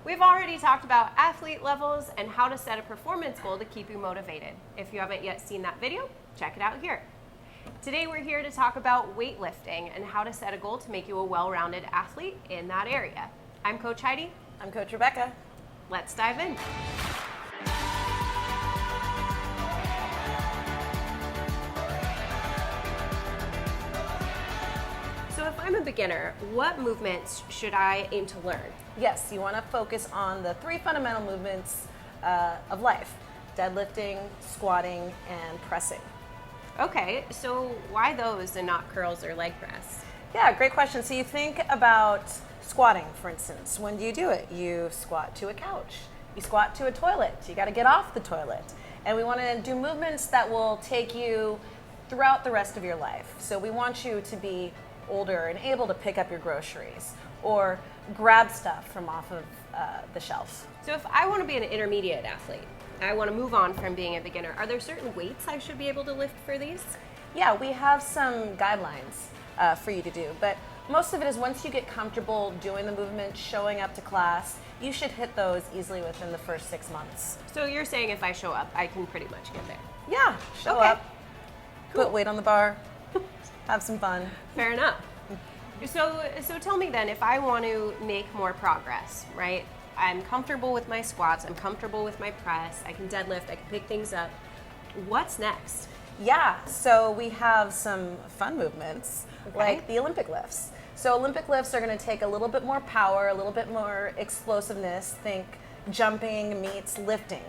We've already talked about athlete levels and how to set a performance goal to keep you motivated. If you haven't yet seen that video, check it out here. Today we're here to talk about weightlifting and how to set a goal to make you a well-rounded athlete in that area. I'm Coach Heidi. I'm Coach Rebecca. Let's dive in. So if I'm a beginner, what movements should I aim to learn? Yes, you want to focus on the three fundamental movements of life: deadlifting, squatting, and pressing. Okay, so why those and not curls or leg press? Yeah, great question. So you think about squatting, for instance. When do you do it? You squat to a couch. You squat to a toilet. You got to get off the toilet. And we want to do movements that will take you throughout the rest of your life. So we want you to be older and able to pick up your groceries or grab stuff from off of the shelf. So if I want to be an intermediate athlete, I want to move on from being a beginner, are there certain weights I should be able to lift for these? Yeah, we have some guidelines for you to do, but most of it is once you get comfortable doing the movement, showing up to class, you should hit those easily within the first 6 months. So you're saying if I show up, I can pretty much get there? Yeah, show Okay. up, put weight on the bar, have some fun. Fair enough. So tell me then, if I want to make more progress, right? I'm comfortable with my squats, I'm comfortable with my press, I can deadlift, I can pick things up. What's next? Yeah, so we have some fun movements like the Olympic lifts. So Olympic lifts are going to take a little bit more power, a little bit more explosiveness. Think jumping meets lifting.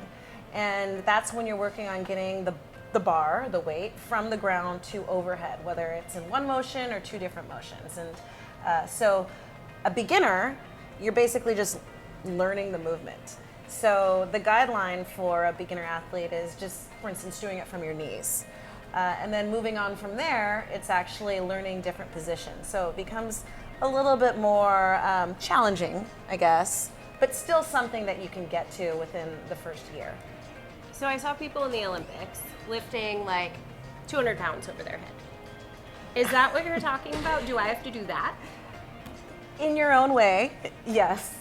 And that's when you're working on getting the bar, the weight, from the ground to overhead, whether it's in one motion or two different motions. And so a beginner, you're basically just learning the movement. So the guideline for a beginner athlete is just, for instance, doing it from your knees. And then moving on from there, it's actually learning different positions. So it becomes a little bit more challenging, I guess, but still something that you can get to within the first year. So I saw people in the Olympics lifting like 200 pounds over their head. Is that what you're talking about? Do I have to do that? In your own way, yes.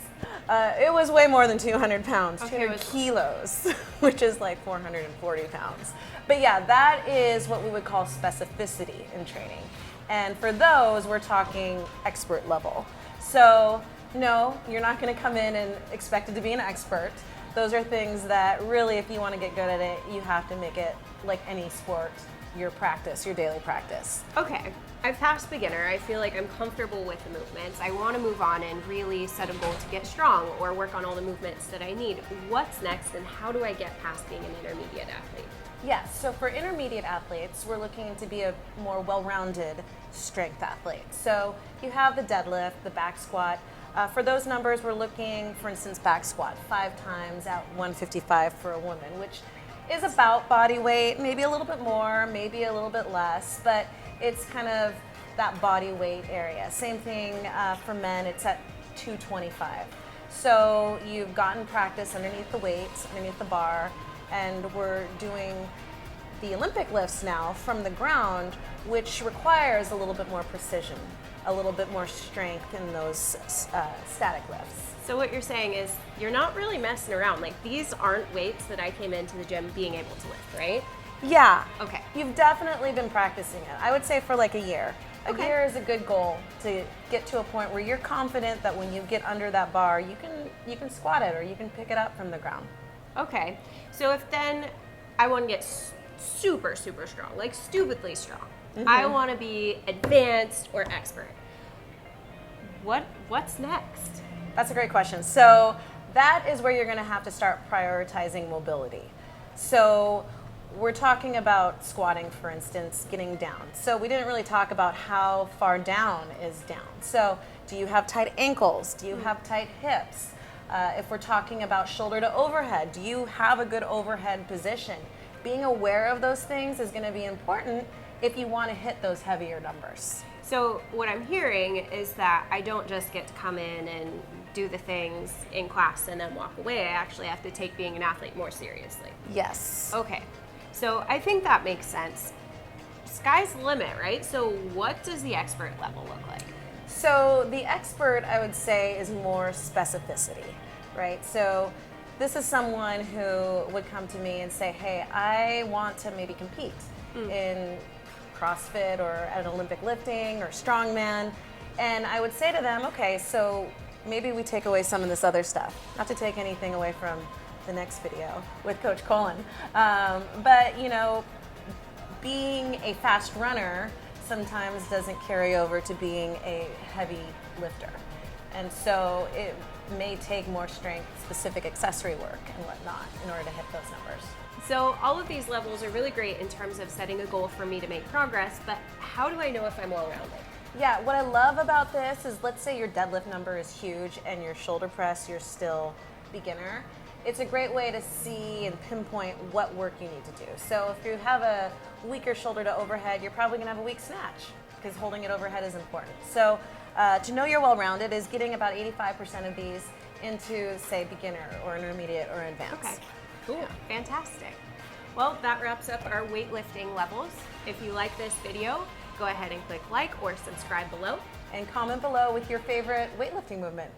It was way more than 200 pounds, Okay, 200 kilos, which is like 440 pounds. But yeah, that is what we would call specificity in training. And for those, we're talking expert level. So no, you're not going to come in and expect it to be an expert. Those are things that really, if you want to get good at it, you have to make it like any sport, your practice, your daily practice. Okay, I've passed beginner. I feel like I'm comfortable with the movements. I want to move on and really set a goal to get strong or work on all the movements that I need. What's next and how do I get past being an intermediate athlete? Yes, so for intermediate athletes, we're looking to be a more well-rounded strength athlete. So you have the deadlift, the back squat. For those numbers, we're looking, for instance, back squat 5 times at 155 for a woman, which is about body weight, maybe a little bit more, maybe a little bit less, but it's kind of that body weight area. Same thing for men, it's at 225. So you've gotten practice underneath the weights, underneath the bar, and we're doing the Olympic lifts now from the ground, which requires a little bit more precision, a little bit more strength in those static lifts. So what you're saying is you're not really messing around. Like these aren't weights that I came into the gym being able to lift, right? Yeah. Okay. You've definitely been practicing it. I would say for like a year. A Okay. year is a good goal to get to a point where you're confident that when you get under that bar, you can squat it or you can pick it up from the ground. Okay, so if then I want to get super strong, like stupidly strong, I want to be advanced or expert. What's next? That's a great question. So that is where you're going to have to start prioritizing mobility. So we're talking about squatting, for instance, getting down. So we didn't really talk about how far down is down. So do you have tight ankles? Do you have tight hips? If we're talking about shoulder to overhead, do you have a good overhead position? Being aware of those things is going to be important if you want to hit those heavier numbers. So what I'm hearing is that I don't just get to come in and do the things in class and then walk away. I actually have to take being an athlete more seriously. Yes. Okay, so I think that makes sense. Sky's the limit, right? So what does the expert level look like? So the expert, I would say, is more specificity. right? So this is someone who would come to me and say, hey, I want to maybe compete in CrossFit or at Olympic lifting or strongman. And I would say to them, okay, so maybe we take away some of this other stuff. Not to take anything away from the next video with Coach Colin. But you know, being a fast runner sometimes doesn't carry over to being a heavy lifter. And so it may take more strength specific accessory work and whatnot in order to hit those numbers. So all of these levels are really great in terms of setting a goal for me to make progress, but how do I know if I'm well-rounded? Yeah, what I love about this is, let's say your deadlift number is huge and your shoulder press, you're still beginner. It's a great way to see and pinpoint what work you need to do. So if you have a weaker shoulder to overhead, you're probably gonna have a weak snatch because holding it overhead is important. So to know you're well-rounded is getting about 85% of these into, say, beginner or intermediate or advanced. Okay, cool, fantastic. Well, that wraps up our weightlifting levels. If you like this video, go ahead and click like or subscribe below. And comment below with your favorite weightlifting movement.